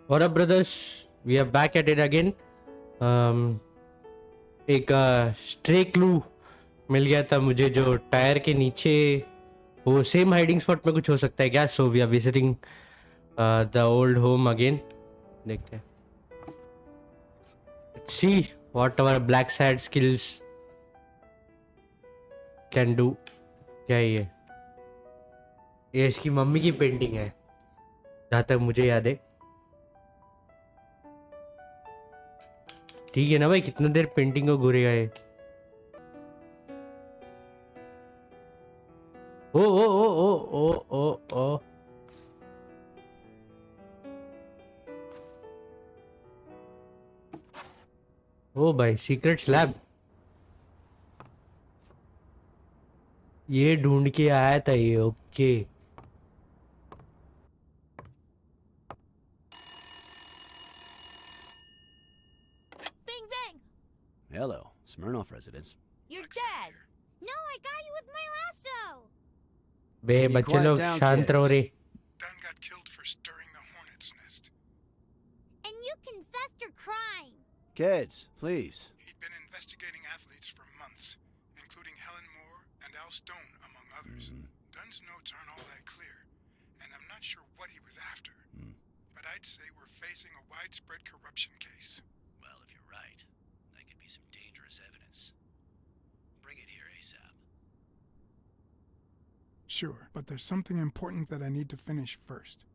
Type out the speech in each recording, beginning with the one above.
What up, brothers? We are back at it again. एक stray clue मिल गया था मुझे जो टायर के नीचे वो सेम हाइडिंग स्पॉट में कुछ हो सकता है क्या. So we are visiting the old home again. देखते हैं. See what our black sad skills can do. क्या है ये इसकी मम्मी की पेंटिंग है जहाँ तक मुझे याद है. ठीक है ना भाई, कितना देर पेंटिंग को घूरेगा ये. ओ ओ ओ ओ ओ ओ ओ ओ भाई, सीक्रेट स्लैब. ये ढूंढ के आया था ये. Okay. Bing bang! Hello, Smirnoff residence. You're dead! No, I got you with my lasso! बे Can you बच्चे quiet लोग down, शांत रहो kids? रे. Dunn got killed for stirring the hornet's nest. And you confessed your crime! Kids, please. He'd been investigating athletes for months, including Helen Moore and Al Stone, among others. Dunn's notes aren't all that clear, and I'm not sure what he was after. But I'd say we're facing a widespread corruption case. Well, if you're right, that could be some dangerous evidence. Bring it here ASAP. Sure, but there's something important that I need to finish first.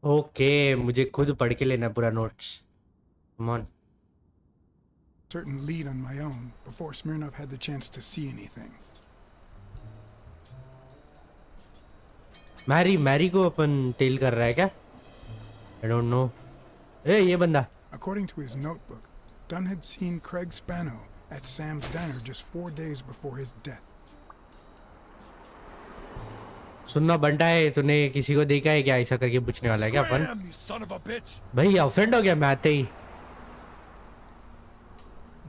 Okay, मुझे खुद पढ़ के लेना पूरा notes. Come on. Certain lead on my own before Smirnov had the chance to see anything. Mary को अपन tell कर रहा है क्या? I don't know. ए ये बंदा. According to his notebook, Dunn had seen Craig Spano at Sam's diner just 4 days before his death. सुनना बंटा है, तूने किसी को देखा है क्या? ऐसा करके पूछने वाला है क्या अपन? Scram, you son of a bitch! भाई ऑफेंड हो गया मैं आते ही.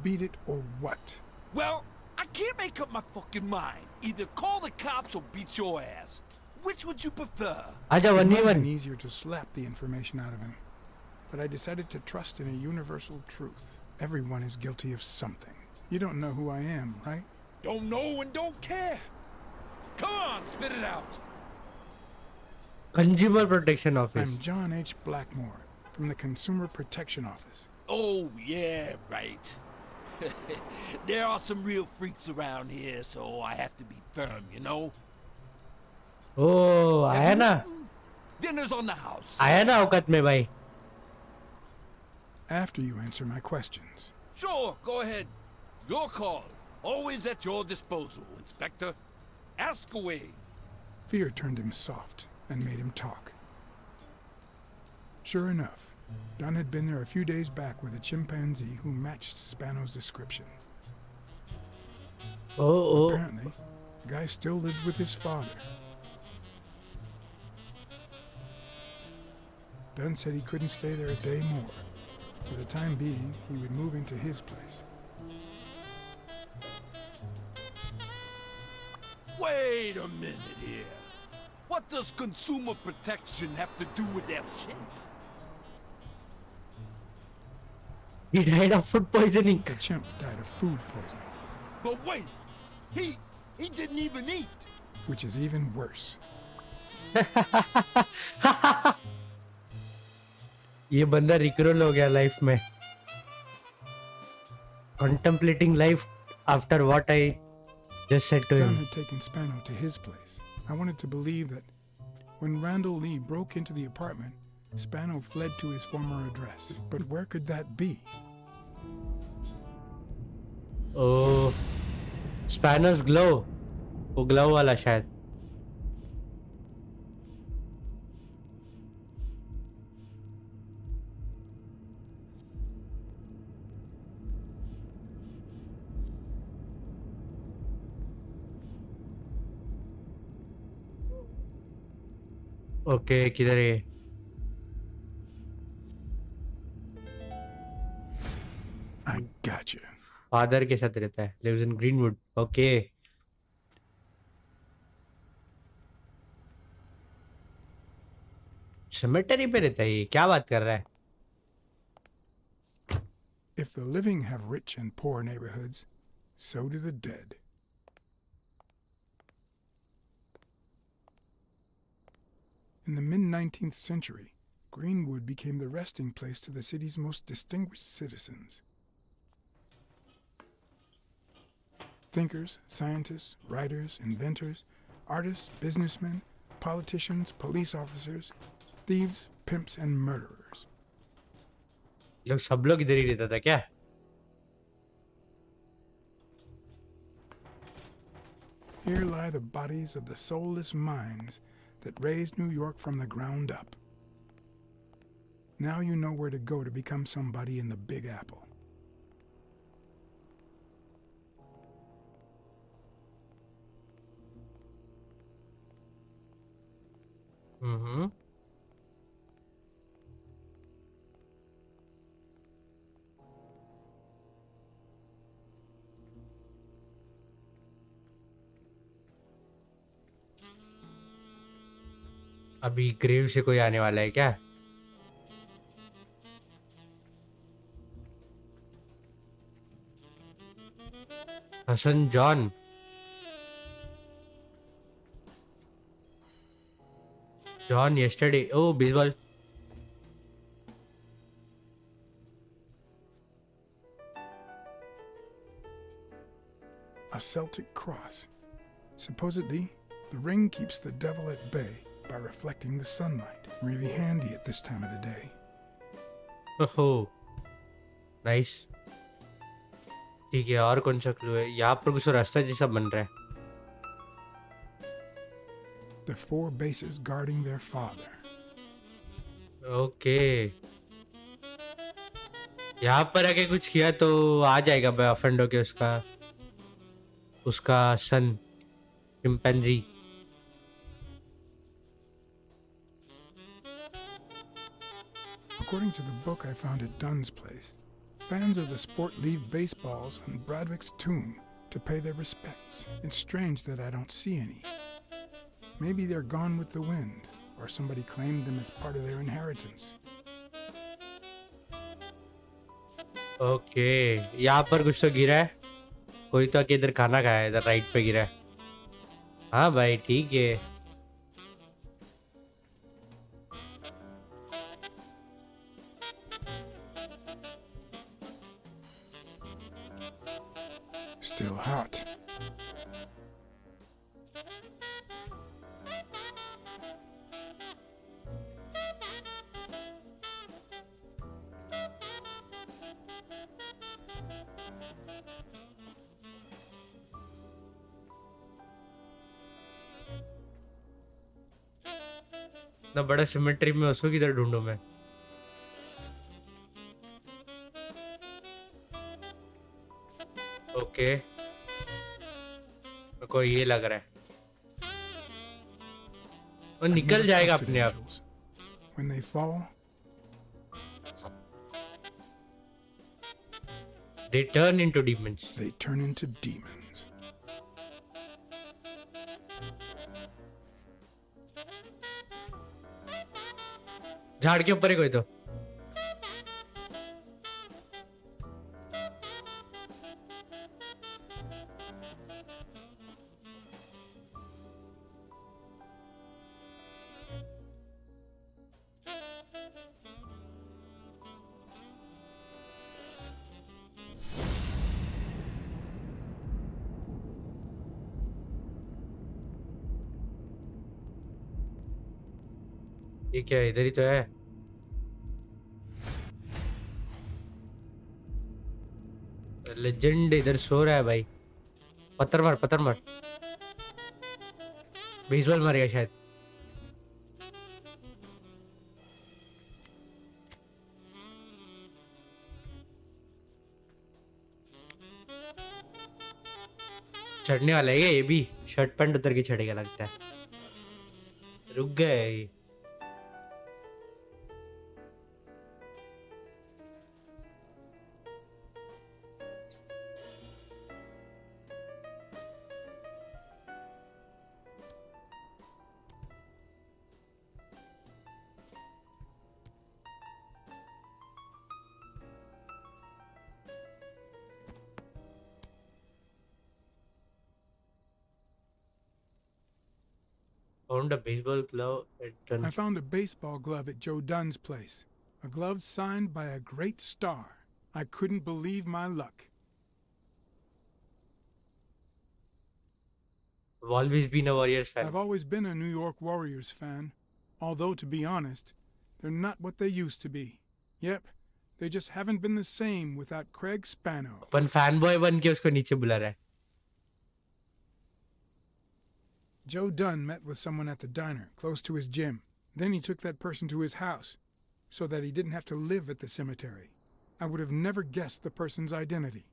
Beat it or what? Well, I can't make up my fucking mind. Either call the cops or beat your ass. Which would you prefer? आजा It one might have one. been easier to slap the information out of him, but I decided to trust in a universal truth. Everyone is guilty of something. You don't know who I am, right? Don't know and don't care. Come on, spit it out. Consumer protection office. I'm John H. Blackmore from the Consumer Protection Office. Oh, yeah, right. There are some real freaks around here, so I have to be firm, you know? ओ आया ना, Dinner's on the house. आया ना औकात में भाई. After you answer my questions. Sure, go ahead. Your call. Always at your disposal, Inspector. Ask away. Fear turned him soft and made him talk. Sure enough, Dunn had been there a few days back with a chimpanzee who matched Spano's description. O O Apparently, the guy still lived with his father. Dunn said he couldn't stay there a day more. For the time being, he would move into his place. Wait a minute here. What does consumer protection have to do with that chimp? he died of food poisoning. The chimp died of food poisoning, But wait, he didn't even eat. which is even worse. ये बंदा रिक्रोल हो गया life में. Contemplating life after what I just said to Dunn him. had taken Spano to his place. I wanted to believe that when Randall Lee broke into the apartment, Spano fled to his former address. But where could that be? Oh spanners glow, वो glow वाला शायद. Okay किधर है? I gotcha. Father के साथ रहता है. Lives in Greenwood. Okay. Cemetery पे रहता है ये, क्या बात कर रहा है? If the living have rich and poor neighborhoods, so do the dead. In the mid-19th century, Greenwood became the resting place to the city's most distinguished citizens. Thinkers, scientists, writers, inventors, artists, businessmen, politicians, police officers, thieves, pimps, and murderers. लोग सब लोग इधर ही रहता था क्या? Here lie the bodies of the soulless minds that raised New York from the ground up. Now you know where to go to become somebody in the Big Apple. हम्म। अभी grave से कोई आने वाला है क्या? Hasan John. John yesterday, oh baseball. A Celtic cross. Supposedly, the ring keeps the devil at bay by reflecting the sunlight. Really handy at this time of the day. ओहो, nice. ठीक है, और कौन सा क्लू है? यहाँ पर कुछ रास्ता जैसा बन रहा है। The four bases guarding their father. Okay, यहाँ पर आके कुछ किया तो आ जाएगा भाई ऑफेंड होके उसका सन chimpanzee. According to the book I found at Dunn's place, fans of the sport leave baseballs on Bradwick's tomb to pay their respects. It's strange that I don't see any. Maybe they're gone with the wind, or somebody claimed them as part of their inheritance. Okay, यहाँ पर कुछ तो गिरा है। कोई तो आके इधर खाना खाया है, इधर राइट पे गिरा है। हाँ भाई ठीक है। Still hot. इतना बड़ा सिमेट्री में उसको किधर ढूंढूं मैं? ओके, मेरे को ये लग रहा है वो निकल जाएगा अपने आप। Angels. When they fall, They turn into demons. they turn into demons. झाड़ के ऊपर है कोई तो। ये क्या है? इधर ही तो है। लेजेंड इधर सो रहा है भाई। पत्थर मार, पत्थर मार। बेसबॉल मारेगा शायद। चढ़ने वाला है ये भी। शर्ट पैंट उतर के चढ़ेगा लगता है। रुक गए ये। Found a baseball glove at I Dunn's. found a baseball glove at Joe Dunn's place. A glove signed by a great star. I couldn't believe my luck. I've always been a Warriors fan. I've always been a New York Warriors fan. Although, to be honest, they're not what they used to be. Yep, they just haven't been the same without Craig Spano. Upon fan boy बन के उसको नीचे बुला रहा है. Joe Dunn met with someone at the diner, close to his gym. Then he took that person to his house, so that he didn't have to live at the cemetery. I would have never guessed the person's identity.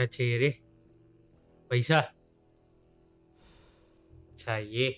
क्या चाहिए रे? पैसा? अच्छा ये.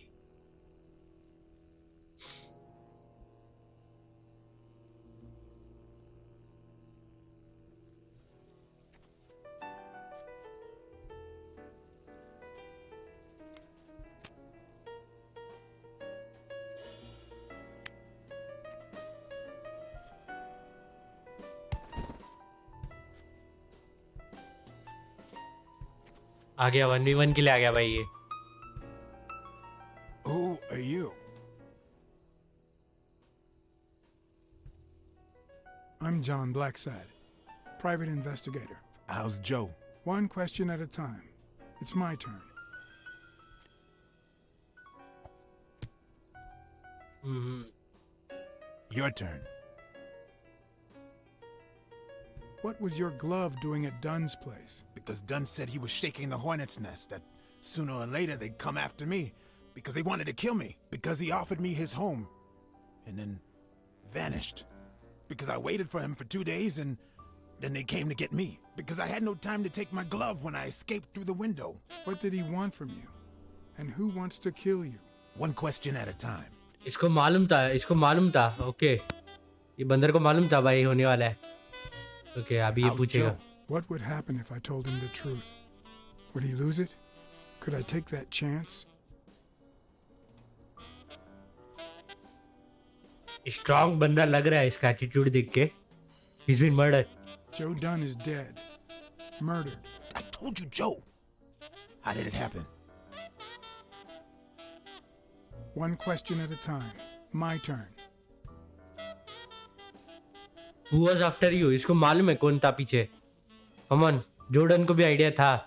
आ गया 1v1 के लिए आ गया भाई ये. Who are you? I'm John Blacksad, private investigator. How's Joe? One question at a time. It's my turn. Your turn. What was your glove doing at Dunn's place? Because Dunn said he was shaking the hornet's nest, that sooner or later they'd come after me, because they wanted to kill me, because he offered me his home, and then vanished. Because I waited for him for 2 days, and then they came to get me, because I had no time to take my glove when I escaped through the window. What did he want from you? And who wants to kill you? One question at a time. इसको मालूम था. Okay, ये बंदर को मालूम था भाई होने वाला है. ओके, अभी ये How's पूछेगा. Joe? What would happen if I told him the truth? Would he lose it? Could I take that chance? Strong बंदा लग रहा है इसका एटीट्यूड देख के. He's been murdered. Joe Dunn is dead. Murdered. I told you, Joe. How did it happen? One question at a time. My turn. Who was after you? इसको मालूम है कौन था पीछे. Come on, जॉर्डन को भी आइडिया था.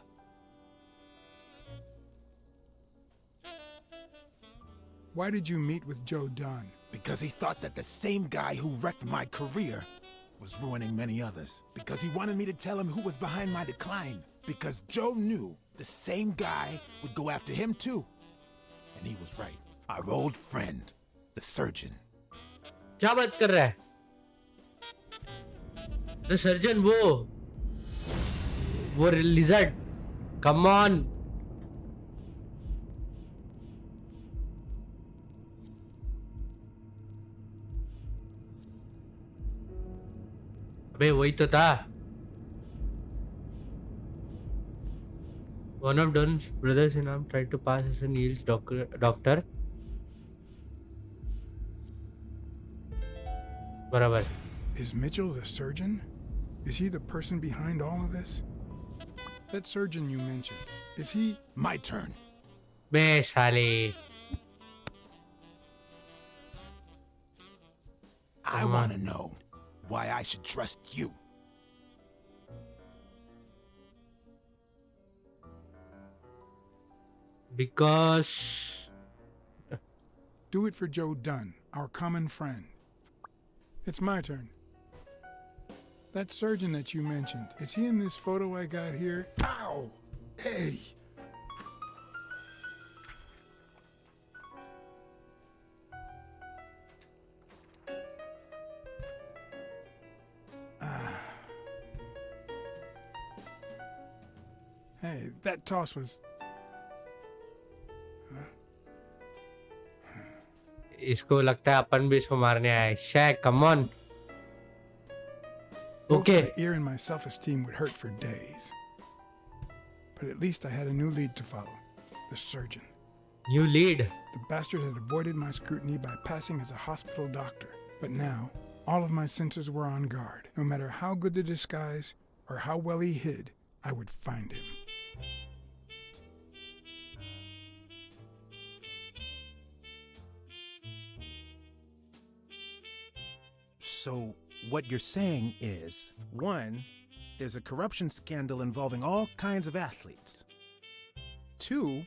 Why did you meet with Joe Dunn? Because he thought that the same guy who wrecked my career was ruining many others. Because he wanted me to tell him who was behind my decline. Because Joe knew the same guy would go after him too. And he was right. Our old friend, the surgeon. क्या बात कर रहा है? The surgeon, वो lizard. Come on. अबे वही तो था. One of Dunn's brothers in arms tried to pass as a Neil's doctor. बराबर. Is Mitchell the surgeon? Is he the person behind all of this? That surgeon you mentioned, is he... My turn. बे साले. I Come want on. to know why I should trust you. Because Do it for Joe Dunn, our common friend. It's my turn. That surgeon that you mentioned, is he in this photo I got here? Ow! Hey! Hey, that toss was... इसको लगता है अपन भी इसको मारने आए. शैक, come on. Both Okay. my ear and my self-esteem would hurt for days. But at least I had a new lead to follow. The surgeon. New lead. The bastard had avoided my scrutiny by passing as a hospital doctor. But now, all of my senses were on guard. No matter how good the disguise or how well he hid, I would find him. So, what you're saying is, one, there's a corruption scandal involving all kinds of athletes. Two,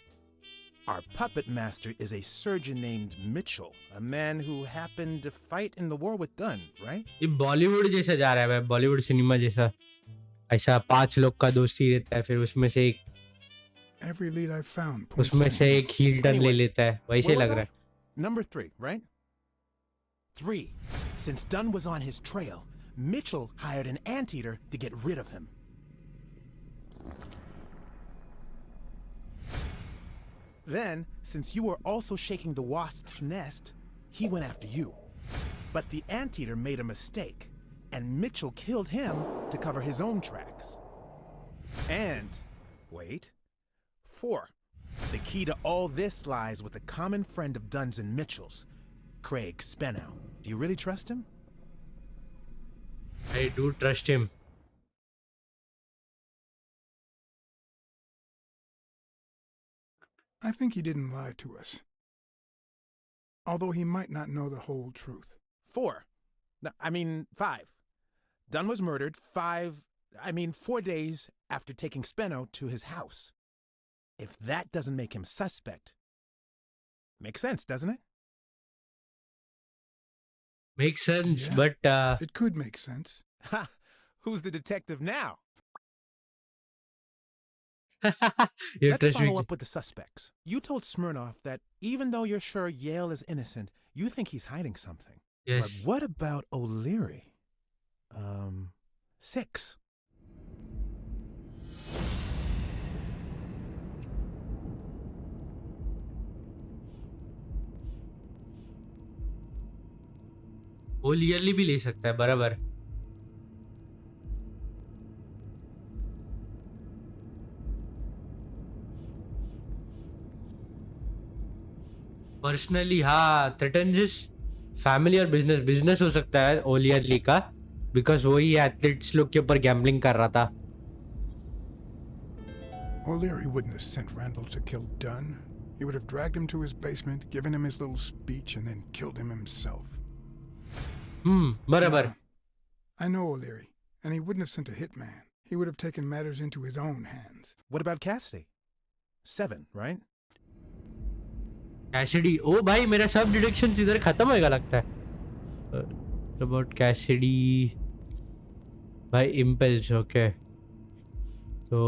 our puppet master is a surgeon named Mitchell, a man who happened to fight in the war with Dunn, right? ये बॉलीवुड जैसा जा रहा है भाई, Bollywood cinema जैसा. ऐसा 5 लोग का दोस्ती रहता है, फिर उसमें से एक Every lead I found points उसमें to से him. एक हील टर्न ले Anyway, लेता है, वैसे Where was लग रहा I? है. Number 3, right? 3. Since Dunn was on his trail, Mitchell hired an anteater to get rid of him. Then, since you were also shaking the wasp's nest, he went after you. But the anteater made a mistake, and Mitchell killed him to cover his own tracks. And, wait, 4. The key to all this lies with a common friend of Dunn's and Mitchell's, Craig Spenow. Do you really trust him? I do trust him. I think he didn't lie to us. Although he might not know the whole truth. 4. No, I mean 5. Dunn was murdered 4 days after taking Speno to his house. If that doesn't make him suspect, makes sense, doesn't it? Makes sense, Yeah. but It could make sense. Ha! Who's the detective now? you Let's trust me. follow up with the suspects. You told Smirnoff that even though you're sure Yale is innocent, you think he's hiding something. Yes. But what about O'Leary? 6. वो yearly भी ले सकता है बराबर. Personally हाँ, threaten जिस family और business हो सकता है ओलियरली का, बिकॉज वही एथलीट्स लोग के ऊपर गैम्बलिंग कर रहा था. O'Leary wouldn't have sent Randall to kill Dunn. He would have dragged him to his basement, given him his little speech, and then killed him himself. बराबर. Yeah, I know O'Leary, and he wouldn't have sent a hitman. He would have taken matters into his own hands. What about Cassidy? 7, right? Cassidy, ओ भाई मेरा सब deductions इधर खत्म होएगा लगता है. About Cassidy भाई, इम्पल्स. ओके, तो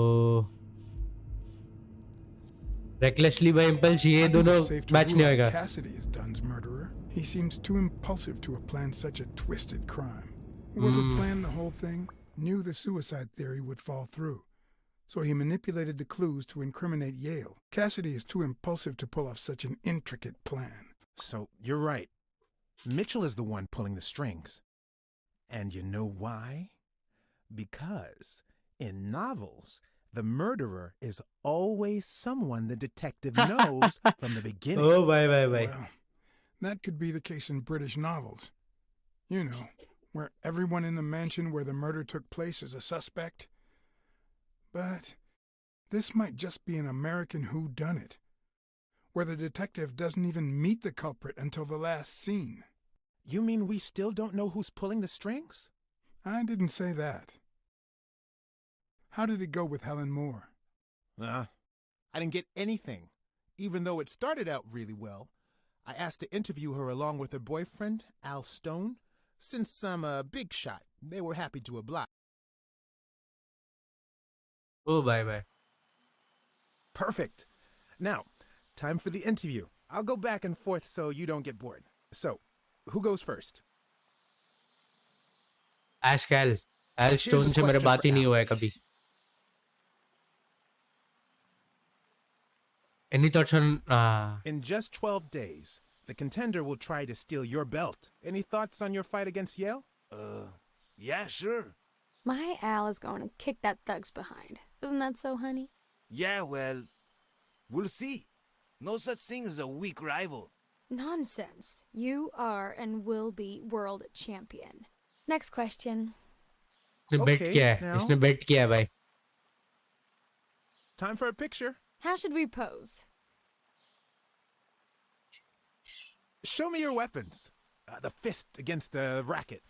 रेकलेसली बाय इम्पल्स, ये I think दोनों it's safe to match rule नहीं out होएगा. Cassidy is Dunn's murderer. He seems too impulsive to have planned such a twisted crime. Whoever planned the whole thing knew the suicide theory would fall through. So he manipulated the clues to incriminate Yale. Cassidy is too impulsive to pull off such an intricate plan. So, you're right. Mitchell is the one pulling the strings. And you know why? Because in novels, the murderer is always someone the detective knows from the beginning. ओ भाई भाई भाई. Well, that could be the case in British novels. You know, where everyone in the mansion where the murder took place is a suspect. But this might just be an American whodunit, where the detective doesn't even meet the culprit until the last scene. You mean we still don't know who's pulling the strings? I didn't say that. How did it go with Helen Moore? I didn't get anything. Even though it started out really well, I asked to interview her along with her boyfriend, Al Stone. Since I'm a big shot, they were happy to oblige. ओ भाई भाई. Perfect. Now, time for the interview. I'll go back and forth so you don't get bored. So, who goes first? Ask Al. Al Stone से मेरा question बात for ही नहीं Al. हुआ है कभी. Any thoughts on In just 12 days, the contender will try to steal your belt. Any thoughts on your fight against Yale? Yeah, sure. My Al is going to kick that thug's behind. Isn't that so, honey? Yeah, well, we'll see. No such thing as a weak rival. Nonsense. You are and will be world champion. Next question. इसने bet Okay, किया है now. इसने bet किया है भाई Time for a picture. How should we pose? Show me your weapons. The fist against the racket.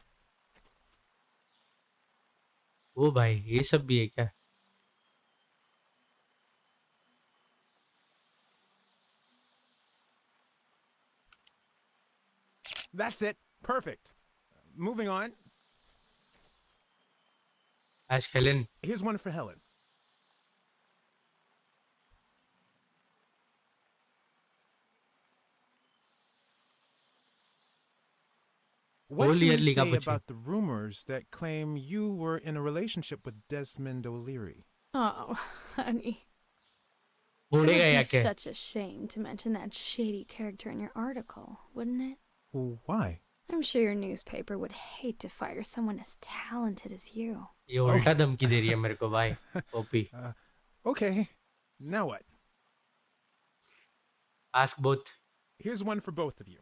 ओ भाई ये सब भी है क्या That's it. Perfect. Moving on. Ask Helen Here's one for Helen. What Whole can you yearly का say पूछे about the rumors that claim you were in a relationship with Desmond O'Leary? Oh, honey. It बोलेगा would या be क्या such a shame to mention that shady character in your article, wouldn't it? Well, why? I'm sure your newspaper would hate to fire someone as talented as you. ये उल्टा धमकी दे रही है मेरे को भाई OP Okay. Now what? ask both Here's one for both of you.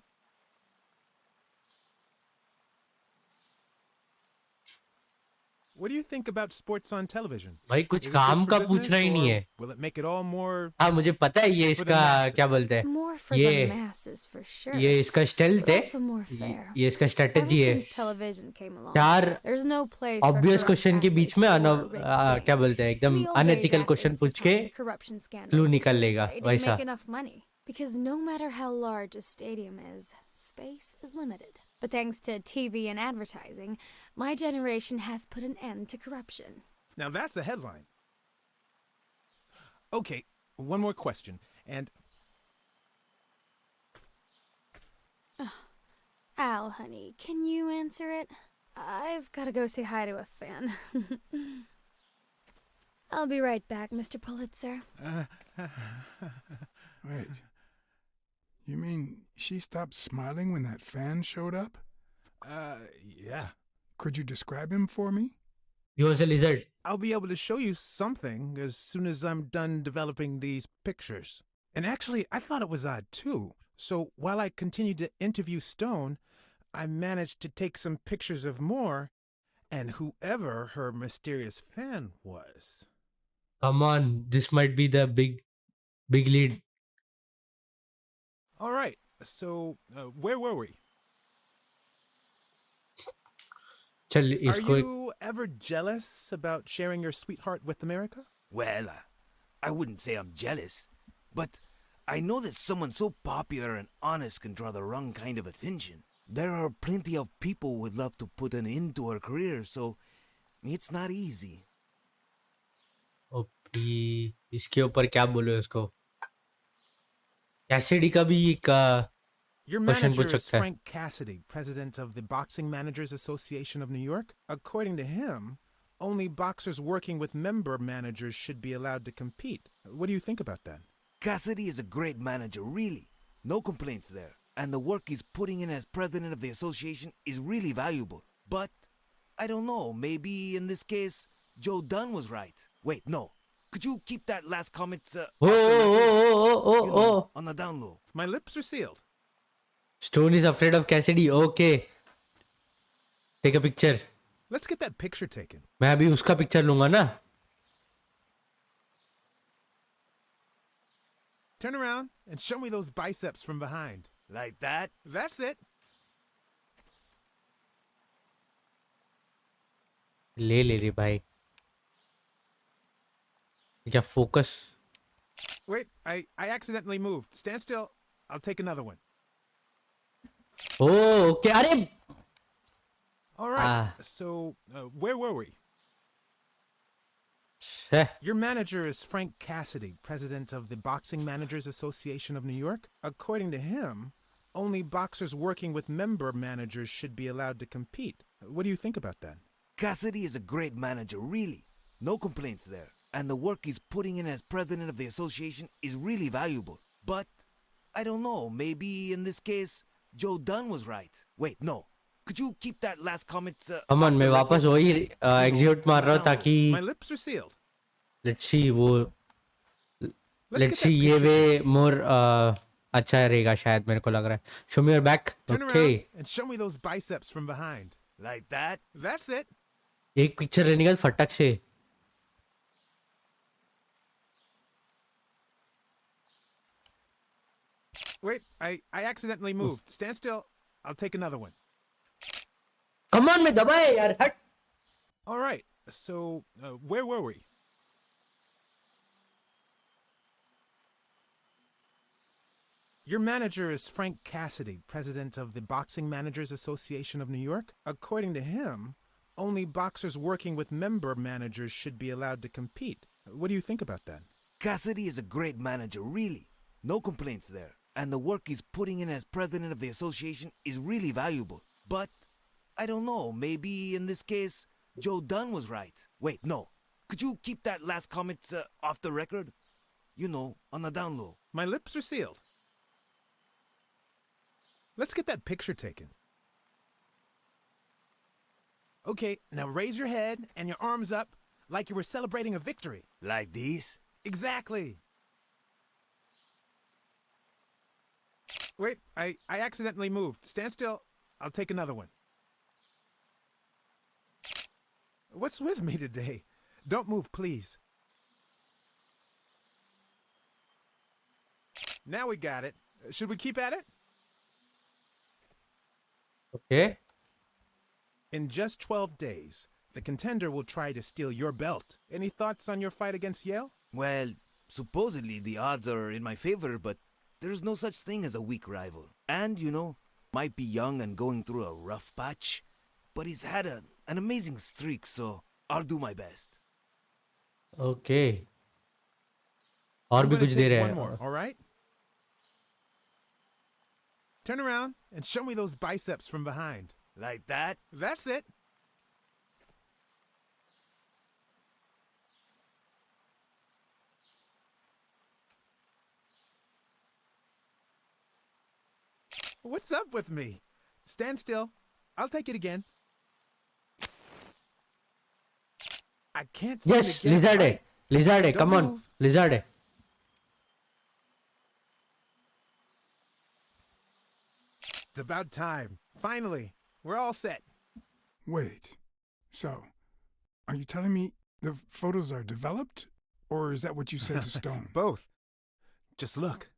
What do you think about sports on television? भाई कुछ Is it काम good का for पूछना ही business, नहीं or है will it make it all more हाँ मुझे पता है ये For the इसका masses. क्या बोलते हैं More for ये the masses, for sure. ये इसका स्टेल्थ but है also more fair. ये इसका Ever स्ट्रेटजी है since television came along, चार there's no place for obvious corrupt question के बीच athletes में or rigged क्या games. बोलते हैं In एकदम the old days, unethical question athletes पूछ के succumbed to corruption scandals clue निकल because लेगा they didn't वैसा make enough money. Because no matter how large a stadium is, space is limited. But thanks to TV and advertising, my generation has put an end to corruption. Now that's a headline. Okay, one more question. And Al, honey, can you answer it? I've got to go say hi to a fan. I'll be right back, Mr. Pulitzer. Wait. You mean she stopped smiling when that fan showed up? yeah. Could you describe him for me? he was a lizard I'll be able to show you something as soon as I'm done developing these pictures. And actually, I thought it was odd too. So while I continued to interview Stone, I managed to take some pictures of Moore and whoever her mysterious fan was. come on this might be the big lead All right, so where were we? चल Are इसको you ever jealous about sharing your sweetheart with America? Well, I wouldn't say I'm jealous, but I know that someone so popular and honest can draw the wrong kind of attention. There are plenty of people who would love to put an end to her career, so it's not easy. OP इसके ऊपर क्या बोलो इसको Cassidy का भी एक Your Question manager पूछ is सकता है Frank Cassidy, president of the Boxing Managers Association of New York. According to him, only boxers working with member managers should be allowed to compete. What do you think about that? Cassidy is a great manager, really. No complaints there. And the work he's putting in as president of the association is really valuable. But, I don't know, maybe in this case, Joe Dunn was right. Wait, no. Could you keep that last comment O off the record? O You O know, on the down low? My lips are sealed. Stone is afraid of Cassidy okay take a picture Let's get that picture taken. मैं अभी उसका picture लूंगा ना Turn around and show me those biceps from behind. Like that? That's it. ले रे भाई क्या focus Wait, I accidentally moved. Stand still. I'll take another one. O okay अरे All right. So, where were we? है Your manager is Frank Cassidy, president of the Boxing Managers Association of New York. According to him, only boxers working with member managers should be allowed to compete. What do you think about that? Cassidy is a great manager, really. No complaints there. And the work he's putting in as president of the association is really valuable. But, I don't know, maybe in this case, Joe Dunn was right. Wait, no. Could you keep that last comment? Come on off मैं the वापस record? वही You know, execute मार रहा हूँ down low. ताकि My lips are sealed. Let's see वो Let's let's get see that ये picture way taken. More अच्छा रहेगा शायद मेरे को लग रहा है show me your back Turn okay around and show me those biceps from behind. Like that? That's it. एक पिक्चर लेने का फटक से Wait, I accidentally moved. Stand still. I'll take another one. कमन में दबाए यार हट All right. So, where were we? Your manager is Frank Cassidy, president of the Boxing Managers Association of New York. According to him, only boxers working with member managers should be allowed to compete. What do you think about that? Cassidy is a great manager, really. No complaints there. And the work he's putting in as president of the association is really valuable. But, I don't know, maybe in this case, Joe Dunn was right. Wait, no. Could you keep that last comment off the record? You know, on the down low. My lips are sealed. Let's get that picture taken. Okay, now raise your head and your arms up like you were celebrating a victory. Like this? Exactly. Wait, I accidentally moved. Stand still. I'll take another one. What's with me today? Don't move, please. Now we got it. Should we keep at it? Okay In just 12 days, the contender will try to steal your belt. Any thoughts on your fight against Yale? Well, supposedly the odds are in my favor, but there's no such thing as a weak rival. And, you know, might be young and going through a rough patch, but he's had an amazing streak, so I'll do my best. Okay और I'm भी gonna कुछ दे take रहे one हैं more, all right? Turn around and show me those biceps from behind. Like that? That's it. What's up with me? Stand still. I'll take it again. I can't seem yes to get it lizard है right. Lizard है Don't come on move. Lizard है It's about time. Finally, we're all set. Wait. So, are you telling me the photos are developed? Or is that what you said to Stone? Both. Just look.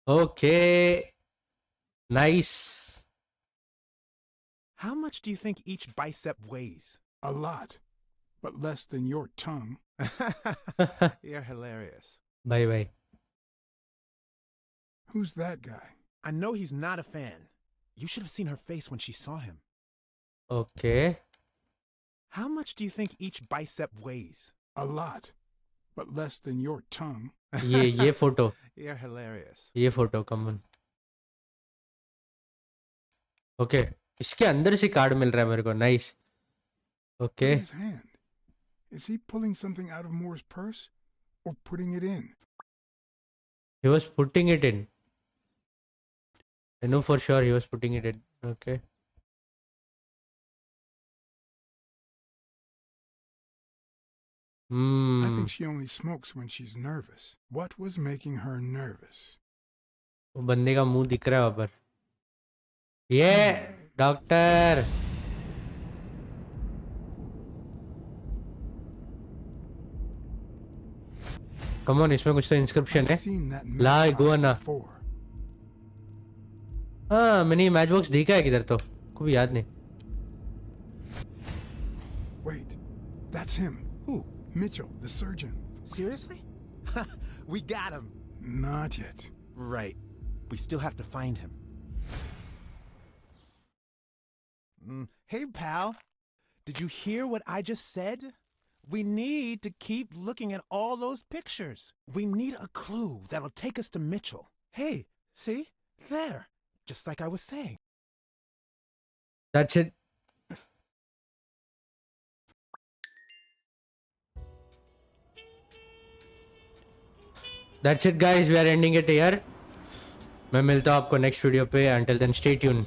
Okay nice How much do you think each bicep weighs? A lot. But less than your tongue. You're hilarious. Bye bye Who's that guy? I know he's not a fan. You should have seen her face when she saw him. Okay How much do you think each bicep weighs? A lot. But less than your tongue. ये photo You're hilarious. ये photo कमन okay इसके अंदर से card मिल रहा है मेरे को nice okay In his hand. Is he pulling something out of Moore's purse? Or putting it in? he was putting it in I know for sure he was putting it in okay I hmm think she only smokes when she's nervous. What was making her nervous? वो बंदे का मुंह दिख रहा है वहां पर ये डॉक्टर कम ऑन इसमें कुछ तो इंस्क्रिप्शन I've है seen that La matchbox iguana. before. हाँ मैंने ये मैच बॉक्स देखा है किधर तो कोई याद नहीं Wait, that's him. Who? Mitchell, the surgeon. Seriously? We got him. Not yet. Right. We still have to find him. Hey, pal. Did you hear what I just said? We need to keep looking at all those pictures. We need a clue that'll take us to Mitchell. Hey, see? There. Just like I was saying. that's it that's it guys we are ending it here मैं मिलता हूँ आपको next video पे until then stay tuned